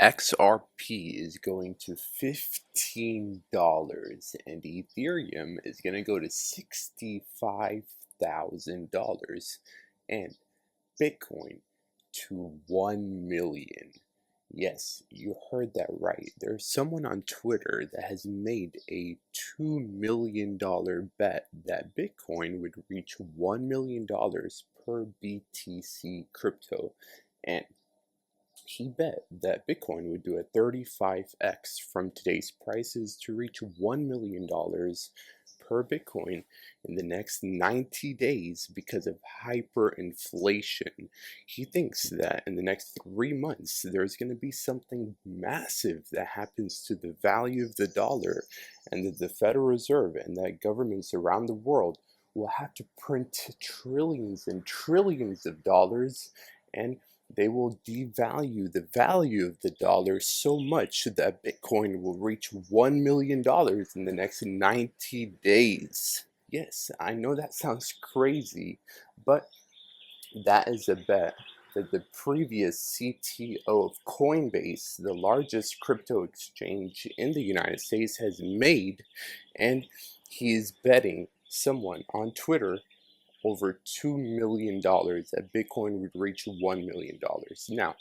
XRP is going to $15 and Ethereum is going to go to $65,000 and Bitcoin to 1 million. Yes, you heard that right. There's someone on Twitter that has made a $2 million bet that Bitcoin would reach $1 million per BTC crypto. And he bet that Bitcoin would do a 35x from today's prices to reach $1 million per Bitcoin in the next 90 days because of hyperinflation. He thinks that in the next 3 months, there's going to be something massive that happens to the value of the dollar, and that the Federal Reserve and that governments around the world will have to print trillions and trillions of dollars, and they will devalue the value of the dollar so much that Bitcoin will reach $1 million in the next 90 days. Yes, I know that sounds crazy, but that is a bet that the previous CTO of Coinbase, the largest crypto exchange in the United States, has made, and he is betting someone on Twitter over $2 million that Bitcoin would reach $1 million. Now,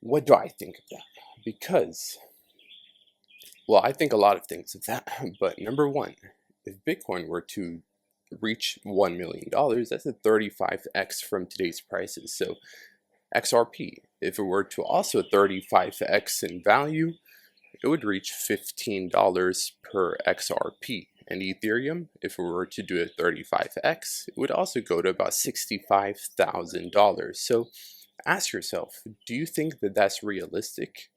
what do I think of that? Because, well, I think a lot of things of that, but number one, if Bitcoin were to reach $1 million, that's a 35x from today's prices. So XRP, if it were to also 35x in value, it would reach $15 per XRP. And Ethereum, if we were to do a 35x, it would also go to about $65,000. So ask yourself, do you think that that's realistic?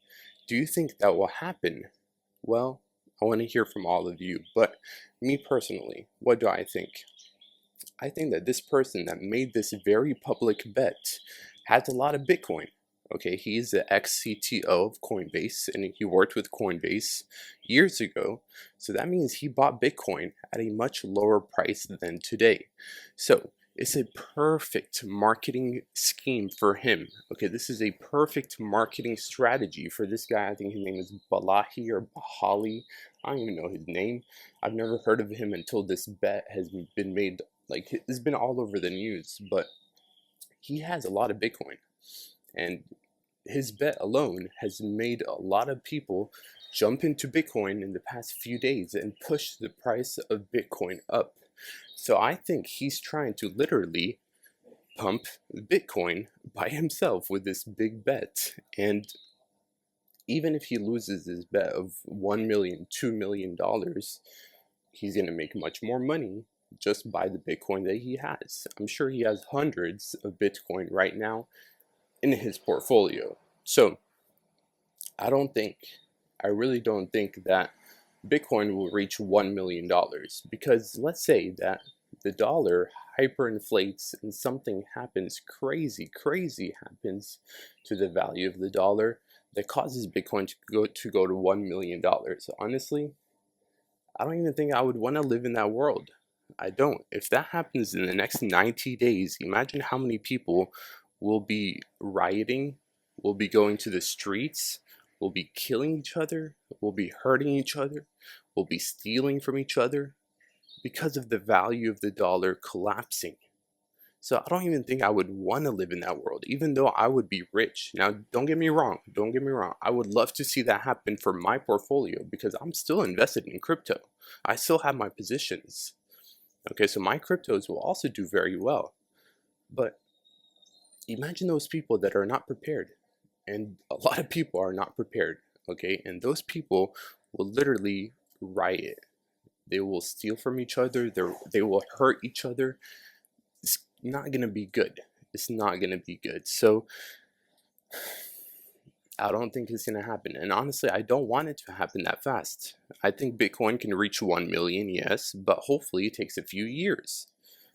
Do you think that will happen? Well, I want to hear from all of you, but me personally, what do I think? I think that this person that made this very public bet has a lot of Bitcoin. Okay, he's the ex-CTO of Coinbase, and he worked with Coinbase years ago. So that means he bought Bitcoin at a much lower price than today. So it's a perfect marketing scheme for him. Okay, this is a perfect marketing strategy for this guy. I think his name is Balahi or Bahali. I don't even know his name. I've never heard of him until this bet has been made. Like, it's been all over the news, but he has a lot of Bitcoin. And his bet alone has made a lot of people jump into Bitcoin in the past few days and push the price of Bitcoin up. So I think he's trying to literally pump Bitcoin by himself with this big bet. And even if he loses his bet of $1 million, $2 million, he's going to make much more money just by the Bitcoin that he has. I'm sure he has hundreds of Bitcoin right now in his portfolio. So I really don't think that Bitcoin will reach $1 million, because let's say that the dollar hyperinflates and something happens crazy happens to the value of the dollar that causes Bitcoin to go to $1 million. Honestly, I don't even think I would want to live in that world. I don't. If that happens in the next 90 days, imagine how many people will be rioting, will be going to the streets, will be killing each other, will be hurting each other, will be stealing from each other because of the value of the dollar collapsing. So I don't even think I would want to live in that world, even though I would be rich. Now, don't get me wrong. I would love to see that happen for my portfolio because I'm still invested in crypto. I still have my positions. Okay, so my cryptos will also do very well. But imagine those people that are not prepared. And a lot of people are not prepared, okay? And those people will literally riot. They will steal from each other. They will hurt each other. It's not going to be good. It's not going to be good. So I don't think it's going to happen. And honestly, I don't want it to happen that fast. I think Bitcoin can reach 1 million, yes, but hopefully it takes a few years.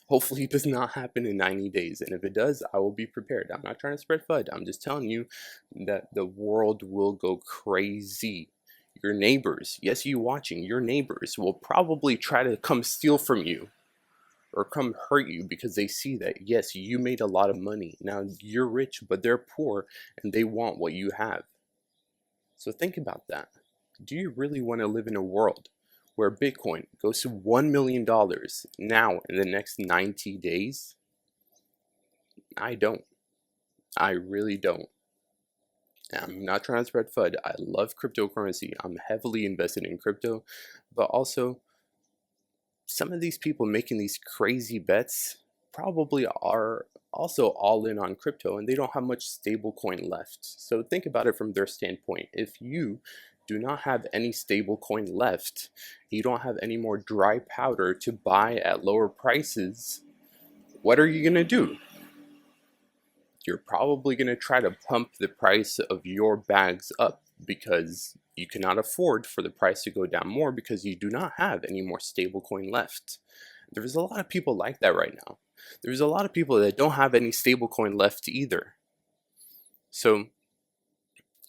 Hopefully it does not happen in 90 days. And if it does, I will be prepared. I'm not trying to spread FUD. I'm just telling you that the world will go crazy. Your neighbors, yes, you watching, your neighbors will probably try to come steal from you or come hurt you because they see that, yes, you made a lot of money. Now you're rich, but they're poor and they want what you have. So think about that. Do you really want to live in a world where Bitcoin goes to $1 million now in the next 90 days? I don't. I really don't. I'm not trying to spread FUD. I love cryptocurrency. I'm heavily invested in crypto, but also some of these people making these crazy bets probably are also all in on crypto and they don't have much stable coin left. So think about it from their standpoint. If you do not have any stable coin left, you don't have any more dry powder to buy at lower prices, what are you going to do? You're probably going to try to pump the price of your bags up because you cannot afford for the price to go down more because you do not have any more stable coin left. There's a lot of people like that right now. There's a lot of people that don't have any stable coin left either. So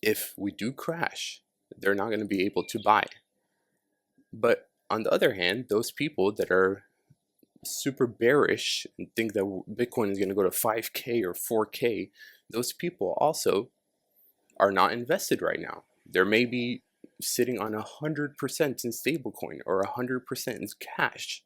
if we do crash, they're not going to be able to buy. But on the other hand, those people that are super bearish and think that Bitcoin is going to go to 5K or 4K, those people also are not invested right now. They're maybe sitting on 100% in stablecoin or 100% in cash.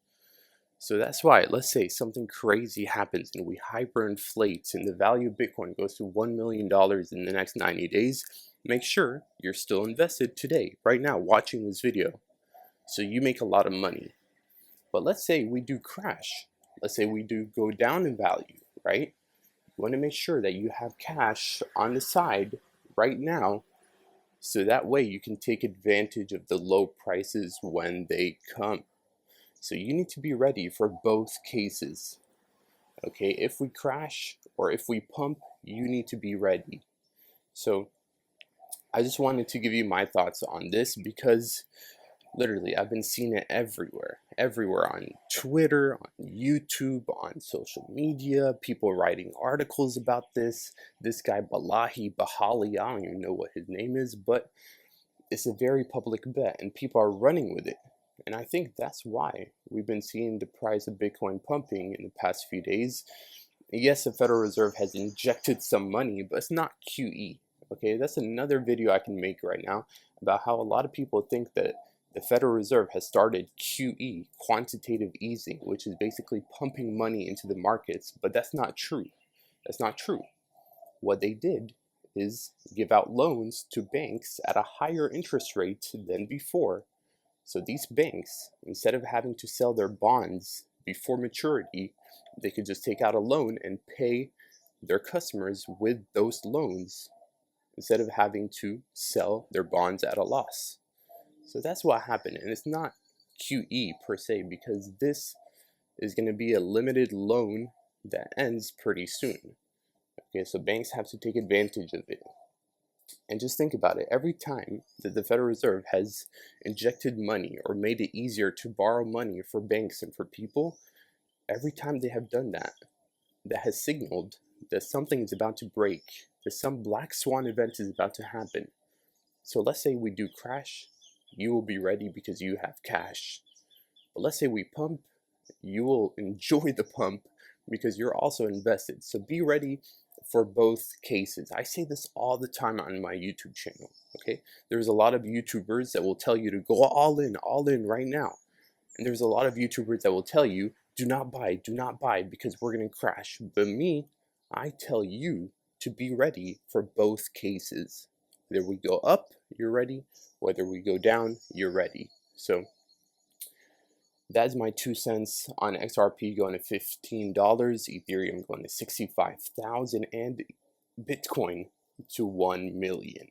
So that's why, let's say something crazy happens and we hyperinflate and the value of Bitcoin goes to $1 million in the next 90 days, make sure you're still invested today, right now, watching this video, so you make a lot of money. But let's say we do crash. Let's say we do go down in value, right? You want to make sure that you have cash on the side right now, so that way you can take advantage of the low prices when they come. So you need to be ready for both cases. Okay, if we crash or if we pump, you need to be ready. So I just wanted to give you my thoughts on this because literally I've been seeing it everywhere on Twitter, on YouTube, on social media, people writing articles about this guy Bahali, I don't even know what his name is, but it's a very public bet and people are running with it. And I think that's why we've been seeing the price of Bitcoin pumping in the past few days. Yes, the Federal Reserve has injected some money, but it's not QE. Okay, that's another video I can make right now about how a lot of people think that the Federal Reserve has started QE, quantitative easing, which is basically pumping money into the markets, but that's not true. That's not true. What they did is give out loans to banks at a higher interest rate than before. So these banks, instead of having to sell their bonds before maturity, they could just take out a loan and pay their customers with those loans instead of having to sell their bonds at a loss. So that's what happened, and it's not QE per se, because this is going to be a limited loan that ends pretty soon. Okay, so banks have to take advantage of it. And just think about it, every time that the Federal Reserve has injected money or made it easier to borrow money for banks and for people, every time they have done that, that has signaled that something is about to break, that some black swan event is about to happen. So let's say we do crash, you will be ready because you have cash. But let's say we pump, you will enjoy the pump because you're also invested. So be ready for both cases. I say this all the time on my YouTube channel, okay? There's a lot of YouTubers that will tell you to go all in right now. And there's a lot of YouTubers that will tell you, do not buy because we're gonna crash. But me, I tell you to be ready for both cases. Whether we go up, you're ready. Whether we go down, you're ready. So that's my 2 cents on XRP going to $15, Ethereum going to 65,000, and Bitcoin to 1 million.